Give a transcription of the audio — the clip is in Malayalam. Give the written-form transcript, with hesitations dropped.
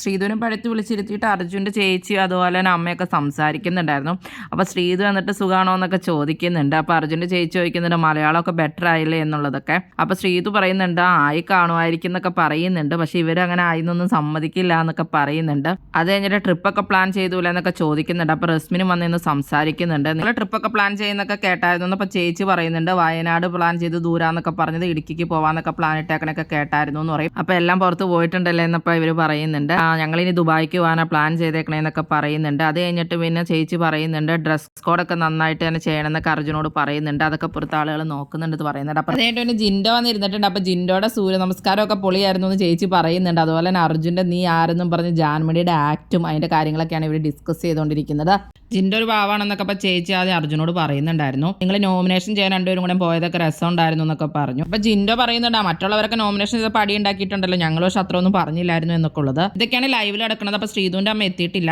ശ്രീധുവിനെ പടുത്ത് വിളിച്ചിരുത്തിയിട്ട് അർജുൻ്റെ ചേച്ചി അതുപോലെ തന്നെ അമ്മയൊക്കെ സംസാരിക്കുന്നുണ്ടായിരുന്നു. അപ്പോൾ ശ്രീധു വന്നിട്ട് സുഖമാണോ എന്നൊക്കെ ചോദിക്കുന്നുണ്ട്. അപ്പോൾ അർജുൻ്റെ ചേച്ചി ചോദിക്കുന്നുണ്ട് മലയാളമൊക്കെ ബെറ്റർ ആയില്ലേ എന്നുള്ളതൊക്കെ. അപ്പോൾ ശ്രീധു പറയുന്നുണ്ട് ആയി കാണുമായിരിക്കും എന്നൊക്കെ പറയുന്നുണ്ട്. പക്ഷേ ഇവരങ്ങനെ ആയിന്നൊന്നും സമ്മതിക്കില്ല എന്നൊക്കെ പറയുന്നുണ്ട്. അത് കഴിഞ്ഞിട്ട് ട്രിപ്പൊക്കെ പ്ലാൻ ചെയ്തൂല എന്നൊക്കെ ചോദിക്കുന്നുണ്ട്. അപ്പോൾ റസ്മിനും വന്നിന്ന് സംസാരിക്കുന്നുണ്ട്. നിങ്ങൾ ട്രിപ്പൊക്കെ പ്ലാൻ ചെയ്യുന്നൊക്കെ കേട്ടായിരുന്നു. അപ്പോൾ ചേച്ചി പറയുന്നുണ്ട് വയനാട് പ്ലാൻ ചെയ്ത് ദൂരാന്നൊക്കെ പറഞ്ഞത് ഇടുക്കിക്ക് പോകാമെന്നൊക്കെ പ്ലാൻ ഇട്ടേക്കണൊക്കെ കേട്ടായിരുന്നു എന്ന് പറയും. അപ്പോൾ എല്ലാം പുറത്ത് പോയിട്ടുണ്ടല്ലേ എന്നപ്പോൾ ഇവർ പറയുന്നുണ്ട്. ഞങ്ങളിനി ദുബായിക്ക് പോകാനാണ് പ്ലാൻ ചെയ്തേക്കണേന്നൊക്കെ പറയുന്നുണ്ട്. അത് കഴിഞ്ഞിട്ട് പിന്നെ ചേച്ചി പറയുന്നുണ്ട് ഡ്രസ് കോഡൊക്കെ നന്നായിട്ട് തന്നെ ചെയ്യണമെന്നൊക്കെ അർജുനോട് പറയുന്നുണ്ട്. അതൊക്കെ പുറത്ത് ആളുകൾ നോക്കുന്നുണ്ട് പറയുന്നുണ്ട്. അപ്പോൾ അതുകഴിഞ്ഞിട്ട് പിന്നെ ജിൻഡോ വന്നിരുന്നിട്ടുണ്ട്. അപ്പോൾ ജിൻഡോയുടെ സൂര്യ നമസ്കാരമൊക്കെ പൊളിയായിരുന്നു എന്ന് ചേച്ചി പറയുന്നുണ്ട്. അതുപോലെ തന്നെ അർജുൻ്റെ നീ ആരെന്നും പറഞ്ഞ് ജാൻമണിയുടെ ആക്റ്റും അതിൻ്റെ കാര്യങ്ങളൊക്കെയാണ് ഇവർ ഡിസ്കസ് ചെയ്തുകൊണ്ടിരിക്കുന്നത്. ജിൻഡോ ഒരു പാവാണെന്നൊക്കെ അപ്പോൾ ചേച്ചി ആദ്യം അർജുനോട് പറയുന്നുണ്ടായിരുന്നു. നിങ്ങൾ നോമിനേഷൻ ചെയ്യാൻ രണ്ടുപേരും കൂടെ പോയതൊക്കെ രസമുണ്ടായിരുന്നു എന്നൊക്കെ പറഞ്ഞു. അപ്പോൾ ജിൻഡോ പറയുന്നുണ്ട് മറ്റുള്ളവരൊക്കെ നോമിനേഷൻ ചെയ്ത് പടി ഉണ്ടാക്കിയിട്ടുണ്ടല്ലോ ഞങ്ങൾ പക്ഷെ അത്ര ഒന്നും പറഞ്ഞില്ലായിരുന്നു എന്നൊക്കെ ഉള്ളത്. ഇതൊക്കെയാണ് ലൈവിൽ നടക്കുന്നത്. അപ്പോൾ ശ്രീധുവിൻ്റെ അമ്മ എത്തിയിട്ടില്ല.